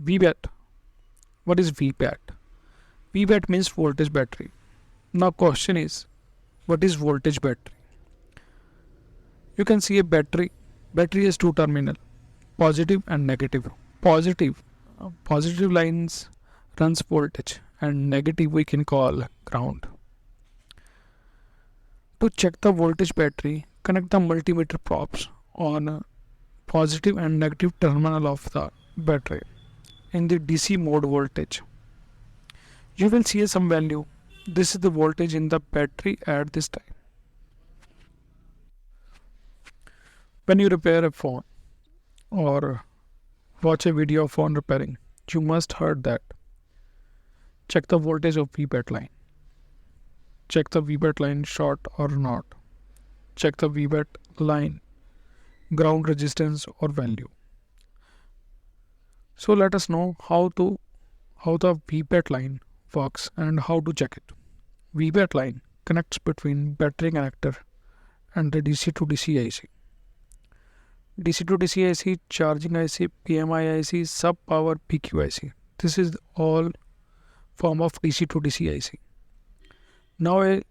VBAT. What is VBAT? VBAT means voltage battery. Now question is, what is voltage battery? You can see a battery. Battery has two terminal, positive and negative. Positive lines runs voltage and negative we can call ground. To check the voltage battery, connect the multimeter probes on positive and negative terminal of the battery. In the DC mode voltage, you will see some value. This is the voltage in the battery at this time. When you repair a phone or watch a video of phone repairing, you must heard that. Check the voltage of VBAT line. Check the VBAT line short or not. Check the VBAT line ground resistance or value. So let us know how the VBAT line works and how to check it. VBAT line connects between battery connector and the DC to DC IC. DC to DC IC, charging IC, PMI IC, sub power PQ IC. This is all form of DC to DC IC. Now a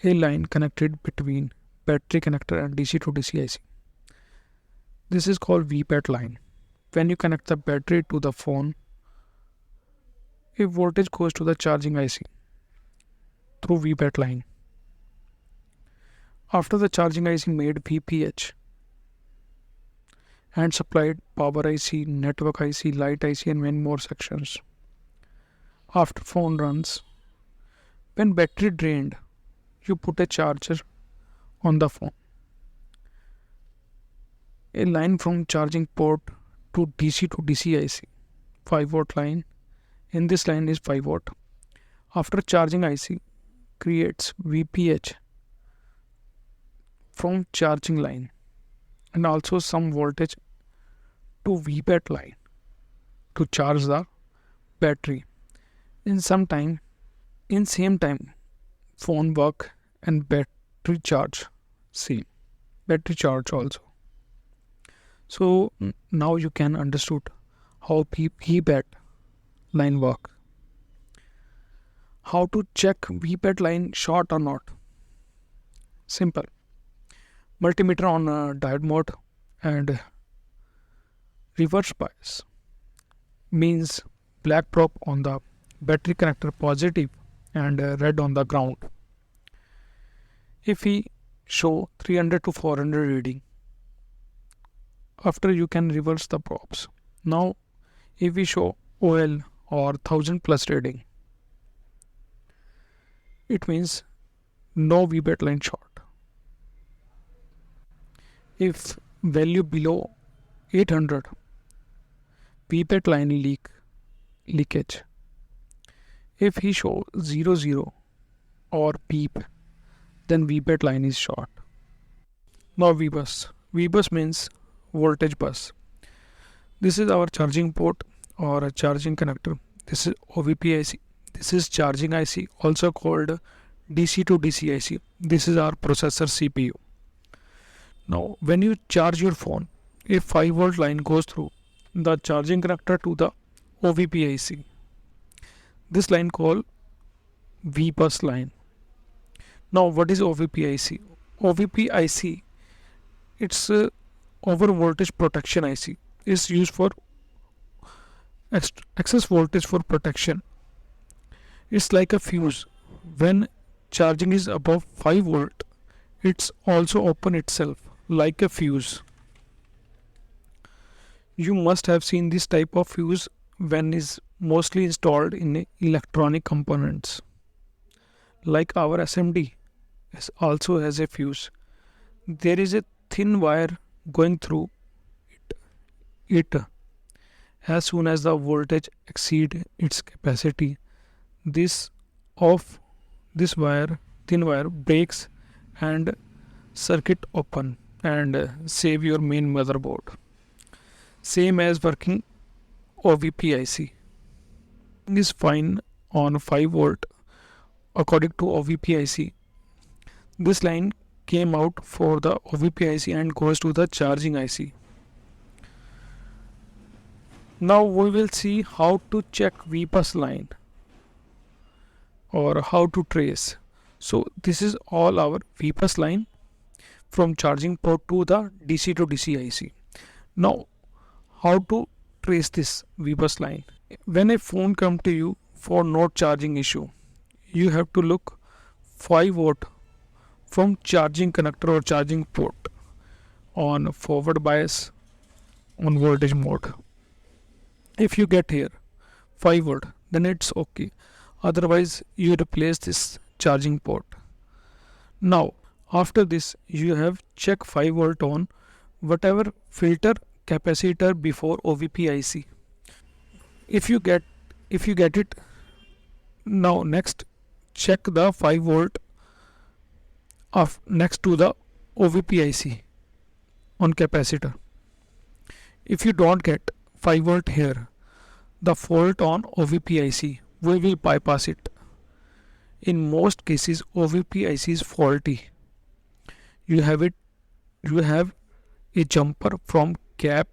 line connected between battery connector and DC to DC IC. This is called VBAT line. When you connect the battery to the phone, a voltage goes to the charging IC through VBAT line. After the charging IC made Vph and supplied power IC, network IC, light IC and many more sections. After phone runs, when battery drained, you put a charger on the phone. A line from charging port to DC IC, 5-volt line. In this line is 5 watt. After charging IC creates Vph from charging line and also some voltage to VBAT line to charge the battery. In same time, phone work and battery charge same. Battery charge also. So now you can understood how VBAT line work. How to check VBAT line short or not? Simple. Multimeter on diode mode and reverse bias means black probe on the battery connector positive and red on the ground. If we show 300 to 400 reading, after you can reverse the probes. Now if we show OL or 1000 plus reading, it means no VBAT line short. If value below 800, VBAT line leakage. If he show 00 or beep, then VBAT line is short. Now VBUS. VBUS means voltage bus. This is our charging port or a charging connector. This is OVP IC. This is charging IC, also called DC to DC IC. This is our processor CPU. Now when you charge your phone, a 5-volt line goes through the charging connector to the OVP IC. This line called VBUS line. Now what is OVP IC? OVP IC, it's over voltage protection IC. Is used for excess voltage for protection. It's like a fuse. When charging is above 5 volt, it's also open itself like a fuse. You must have seen this type of fuse when is mostly installed in electronic components. Like our SMD also has a fuse. There is a thin wire going through it. As soon as the voltage exceed its capacity, this thin wire breaks and circuit open and save your main motherboard. Same as working OVP IC. Is fine on 5 volt according to OVP IC. This line came out for the OVP IC and goes to the charging IC. Now we will see how to check VBUS line or how to trace. So this is all our VBUS line from charging port to the DC to DC IC. Now how to trace this VBUS line? When a phone come to you for not charging issue, you have to look 5 volt from charging connector or charging port on forward bias on voltage mode. If you get here 5 volt, then it's okay. Otherwise you replace this charging port. Now after this you have check 5 volt on whatever filter capacitor before OVP IC. If you get it, now next check the 5 volt of next to the OVP IC on capacitor. If you don't get 5 volt here, the fault on OVP IC, we will bypass it. In most cases OVP IC is faulty. You have a jumper from cap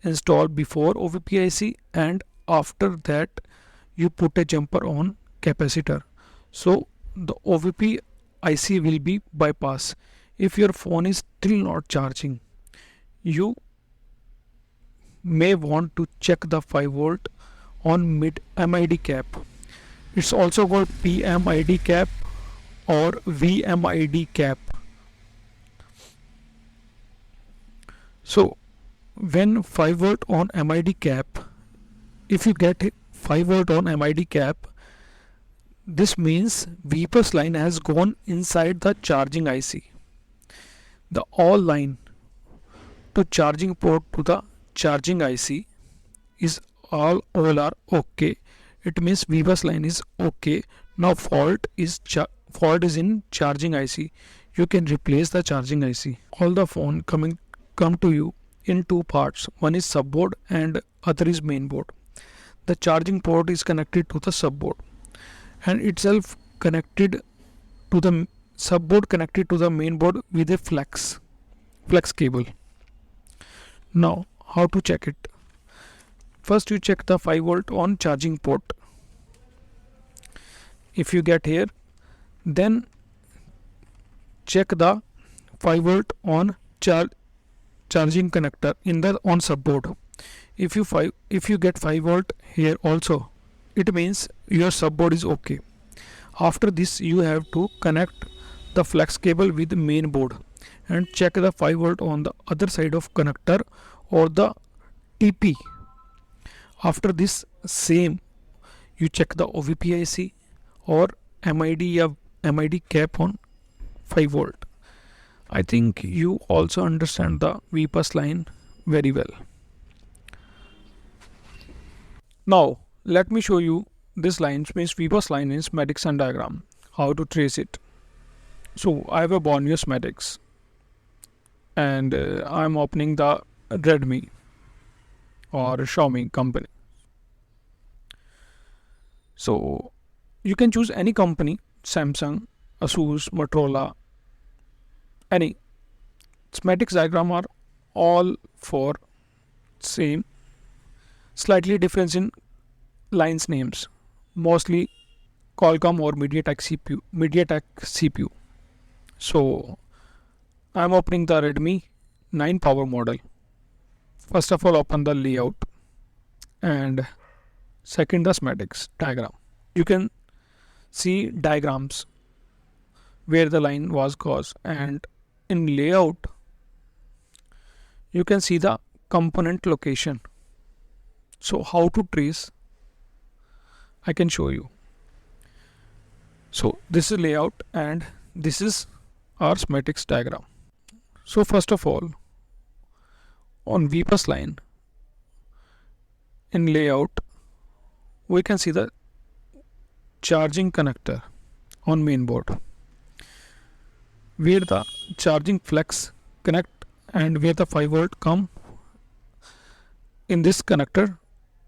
installed before OVP IC, and after that you put a jumper on capacitor, so the OVP IC will be bypassed. If your phone is still not charging, you may want to check the 5 volt on mid MID cap. It's also called PMID cap or VMID cap. So when 5 volt on MID cap, if you get 5 volt on MID cap, this means VBUS line has gone inside the charging IC. The all line to charging port to the charging IC is all are okay. It means VBUS line is okay. Now fault is in charging IC. You can replace the charging IC. All the phone come to you in two parts. One is subboard and other is mainboard. The charging port is connected to the subboard and itself connected to the subboard connected to the mainboard with a flex cable. Now how to check it? First you check the 5 volt on charging port. If you get here, then check the 5 volt on charging connector in the on subboard. If you get 5 volt here also, it means your subboard is okay. After this you have to connect the flex cable with the main board and check the 5 volt on the other side of connector or the TP. After this same you check the OVP IC or MID cap on 5 volt. I think you also understand the VBUS line very well. Now let me show you this line, means VBUS line in schematics and diagram, how to trace it. So I have a Borneo schematics and I'm opening the Redmi or Xiaomi company. So you can choose any company, Samsung, Asus, Motorola, any. Schematics diagram are all for same, slightly difference in lines names, mostly Qualcomm or MediaTek CPU. So I'm opening the Redmi 9 power model. First of all open the layout and second the schematics diagram. You can see diagrams where the line was caused, and in layout you can see the component location. So how to trace, I can show you. So this is layout and this is our schematics diagram. So first of all on VBUS line in layout we can see the charging connector on main board where the charging flex connect and where the 5 volt come in this connector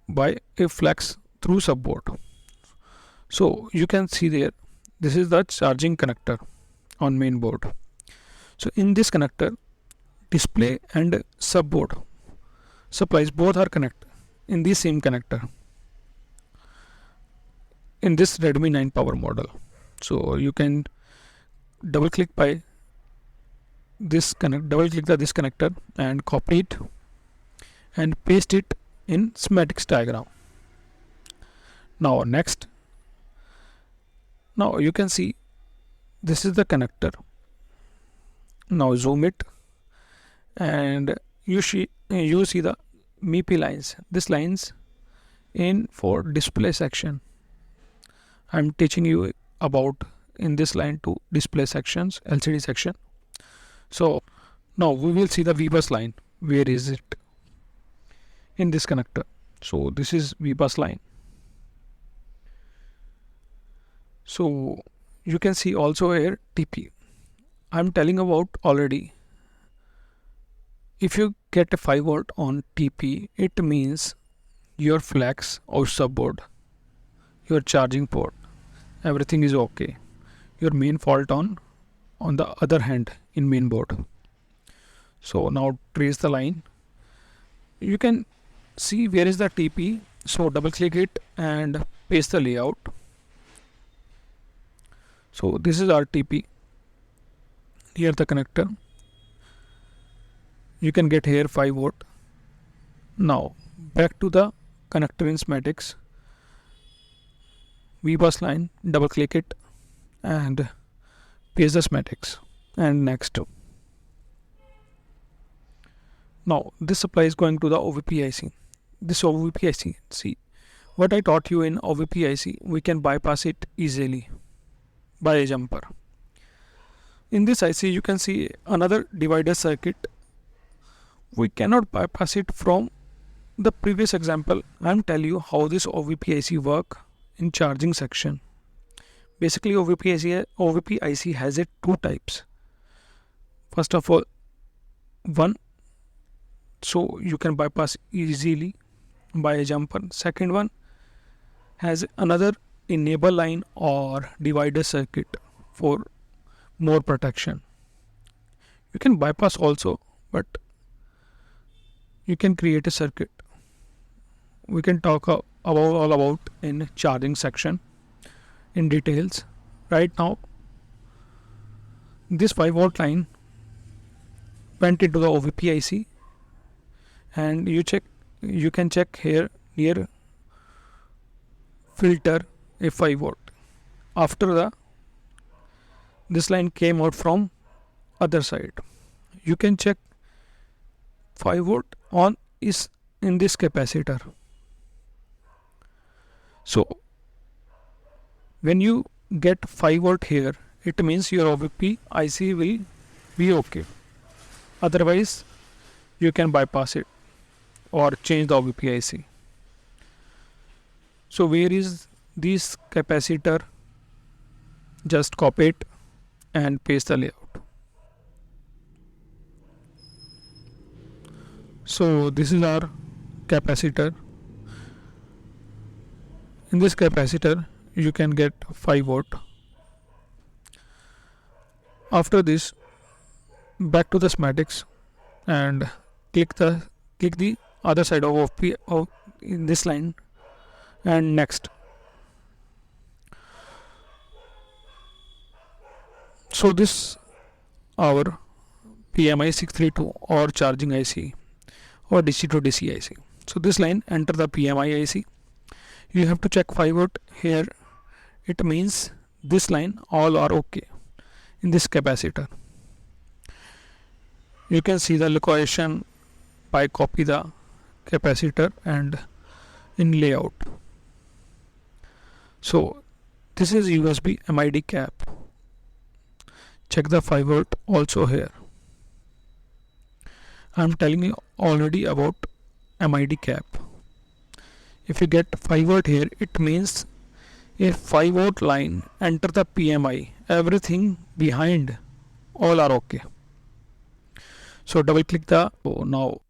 by a flex through subboard. So you can see there, this is the charging connector on main board. So in this connector display and subboard supplies both are connected. in the same connector in this Redmi 9 power model. So you can double click this connector and copy it and paste it in schematics diagram. Now next, now you can see this is the connector. Now zoom it and you see the MIP lines. This lines in for display section. I'm teaching you about in this line to display sections, LCD section. So now we will see the VBUS line. Where is it? In this connector. So this is VBUS line. So you can see also here TP. I'm telling about already. If you get a 5 volt on TP, it means your flex or subboard, your charging port, everything is okay. Your main fault on the other hand in main board. So now trace the line. You can see where is the TP. So double click it and paste the layout. So this is our TP. Here the connector. You can get here 5 volt. Now back to the connector in schematics. VBUS line, double click it and paste the schematics and next. Now this supply is going to the OVP IC. This OVP IC, see what I taught you in OVP IC, we can bypass it easily by a jumper. In this IC you can see another divider circuit. We cannot bypass it from the previous example. I'm telling you how this OVP IC work in charging section. Basically OVP IC has it two types. First of all, one, so you can bypass easily by a jumper. Second one has another enable line or divider circuit for more protection. You can bypass also, but you can create a circuit. We can talk all about in charging section in details. Right now this 5 volt line went into the OVP IC and you can check here near filter a 5 volt. After this line came out from other side. You can check 5 volt on is in this capacitor. So when you get 5 volt here, it means your OVP IC will be okay. Otherwise you can bypass it or change the OVP IC. So where is this capacitor? Just copy it and paste the layout. So this is our capacitor. In this capacitor you can get 5 volt. After this, back to the schematics and click the other side of in this line and next. So this our PMI 632 or charging IC or DC to DC IC. So this line, enter the PMI IC. You have to check 5 volt here. It means this line all are okay in this capacitor. You can see the location by copy the capacitor and in layout. So this is USB MID cap. Check the 5 volt also here. I'm telling you already about MID cap. If you get 5 volt here, it means a 5 volt line enter the PMI, everything behind all are okay. So double click now